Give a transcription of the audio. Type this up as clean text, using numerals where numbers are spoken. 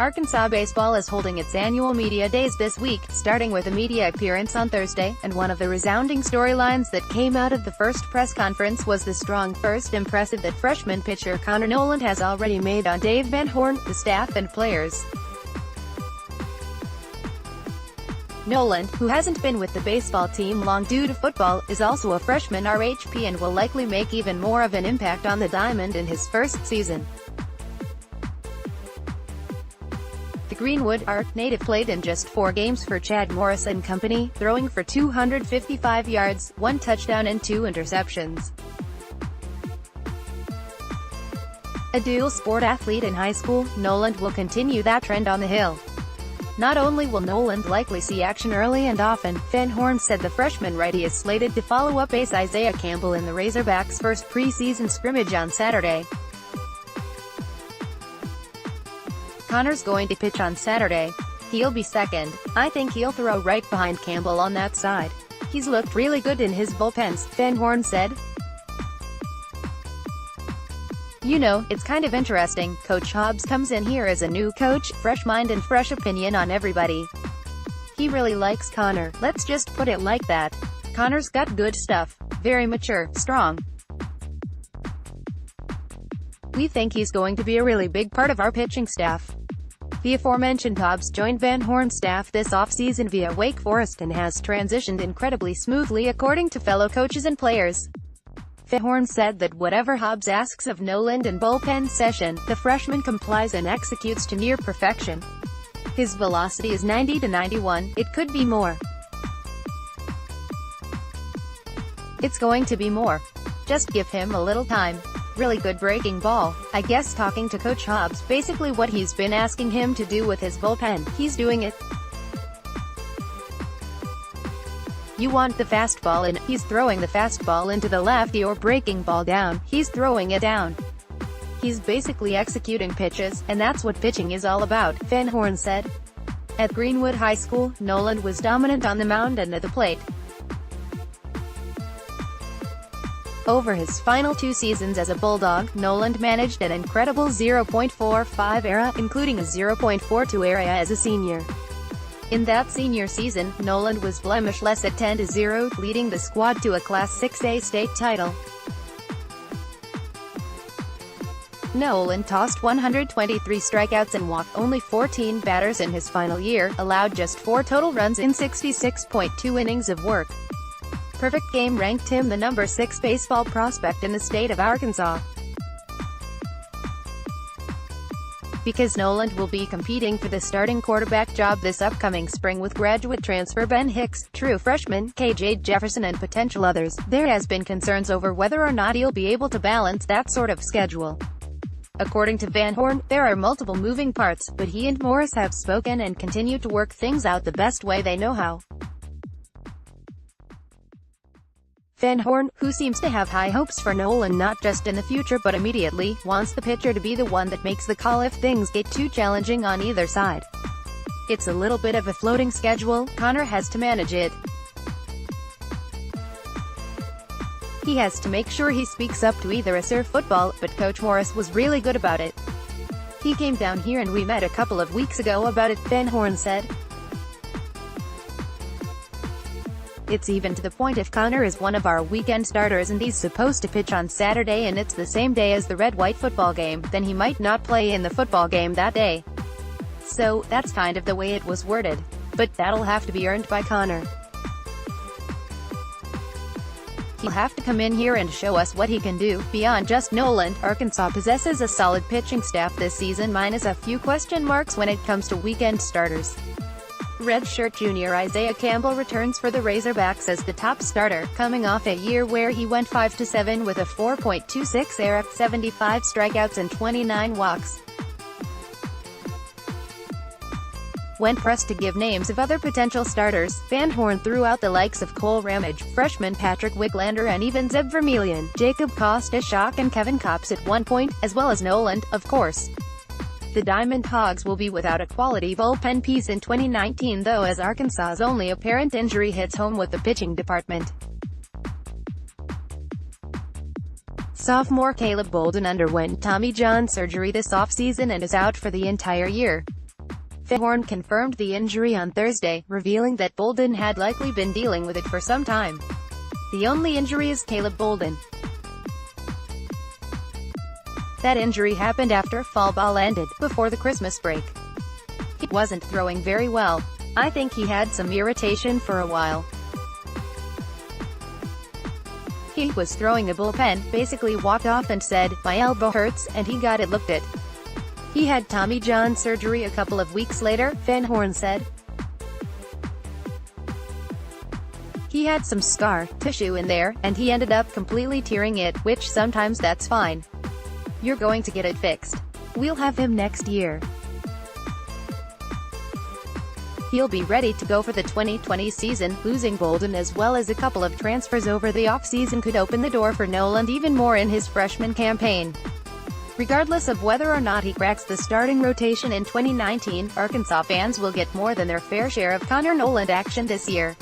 Arkansas baseball is holding its annual media days this week, starting with a media appearance on Thursday, and one of the resounding storylines that came out of the first press conference was the strong first impressive that freshman pitcher Connor Noland has already made on Dave Van Horn, the staff and players. Noland, who hasn't been with the baseball team long due to football, is also a freshman RHP and will likely make even more of an impact on the diamond in his first season. The Greenwood native played in just 4 games for Chad Morris and company, throwing for 255 yards, 1 touchdown and 2 interceptions. A dual-sport athlete in high school, Noland will continue that trend on the Hill. Not only will Noland likely see action early and often, Van Horn said the freshman righty is slated to follow up ace Isaiah Campbell in the Razorbacks' first preseason scrimmage on Saturday. Connor's going to pitch on Saturday. He'll be second. I think he'll throw right behind Campbell on that side. He's looked really good in his bullpens, Van Horn said. You know, it's kind of interesting. Coach Hobbs comes in here as a new coach, fresh mind and fresh opinion on everybody. He really likes Connor, let's just put it like that. Connor's got good stuff. Very mature, strong. We think he's going to be a really big part of our pitching staff. The aforementioned Hobbs joined Van Horn's staff this offseason via Wake Forest and has transitioned incredibly smoothly according to fellow coaches and players. Van Horn said that whatever Hobbs asks of Noland in bullpen session, the freshman complies and executes to near perfection. His velocity is 90 to 91, it could be more. It's going to be more. Just give him a little time. Really good breaking ball. I guess talking to Coach Hobbs, basically what he's been asking him to do with his bullpen, he's doing it. You want the fastball in, he's throwing the fastball into the lefty, or breaking ball down, he's throwing it down. He's basically executing pitches, and that's what pitching is all about, Van Horn said. At Greenwood High School, Noland was dominant on the mound and at the plate. Over his final 2 seasons as a Bulldog, Noland managed an incredible 0.45 ERA, including a 0.42 ERA as a senior. In that senior season, Noland was blemishless at 10-0, leading the squad to a Class 6A state title. Noland tossed 123 strikeouts and walked only 14 batters in his final year, allowed just 4 total runs in 66.2 innings of work. Perfect Game ranked him the number 6 baseball prospect in the state of Arkansas. Because Noland will be competing for the starting quarterback job this upcoming spring with graduate transfer Ben Hicks, true freshman KJ Jefferson and potential others, there has been concerns over whether or not he'll be able to balance that sort of schedule. According to Van Horn, there are multiple moving parts, but he and Morris have spoken and continue to work things out the best way they know how. Van Horn, who seems to have high hopes for Noland not just in the future but immediately, wants the pitcher to be the one that makes the call if things get too challenging on either side. It's a little bit of a floating schedule, Connor has to manage it. He has to make sure he speaks up to either us or football, but Coach Morris was really good about it. He came down here and we met a couple of weeks ago about it, Van Horn said. It's even to the point if Connor is one of our weekend starters and he's supposed to pitch on Saturday and it's the same day as the red-white football game, then he might not play in the football game that day. So, that's kind of the way it was worded. But that'll have to be earned by Connor. He'll have to come in here and show us what he can do. Beyond just Noland, Arkansas possesses a solid pitching staff this season minus a few question marks when it comes to weekend starters. Redshirt junior Isaiah Campbell returns for the Razorbacks as the top starter, coming off a year where he went 5-7 with a 4.26 ERA, 75 strikeouts and 29 walks. When pressed to give names of other potential starters, Van Horn threw out the likes of Cole Ramage, freshman Patrick Wicklander and even Zeb Vermillion, Jacob Costa-Schock and Kevin Kopps at one point, as well as Noland, of course. The Diamond Hogs will be without a quality bullpen piece in 2019 though, as Arkansas's only apparent injury hits home with the pitching department. Sophomore Caleb Bolden underwent Tommy John surgery this offseason and is out for the entire year. Van Horn confirmed the injury on Thursday, revealing that Bolden had likely been dealing with it for some time. The only injury is Caleb Bolden. That injury happened after fall ball ended, before the Christmas break. He wasn't throwing very well. I think he had some irritation for a while. He was throwing a bullpen, basically walked off and said, "My elbow hurts," and he got it looked at. He had Tommy John surgery a couple of weeks later, Van Horn said. He had some scar tissue in there, and he ended up completely tearing it, which sometimes that's fine. You're going to get it fixed. We'll have him next year. He'll be ready to go for the 2020 season. Losing Bolden as well as a couple of transfers over the offseason could open the door for Noland even more in his freshman campaign. Regardless of whether or not he cracks the starting rotation in 2019, Arkansas fans will get more than their fair share of Connor Noland action this year.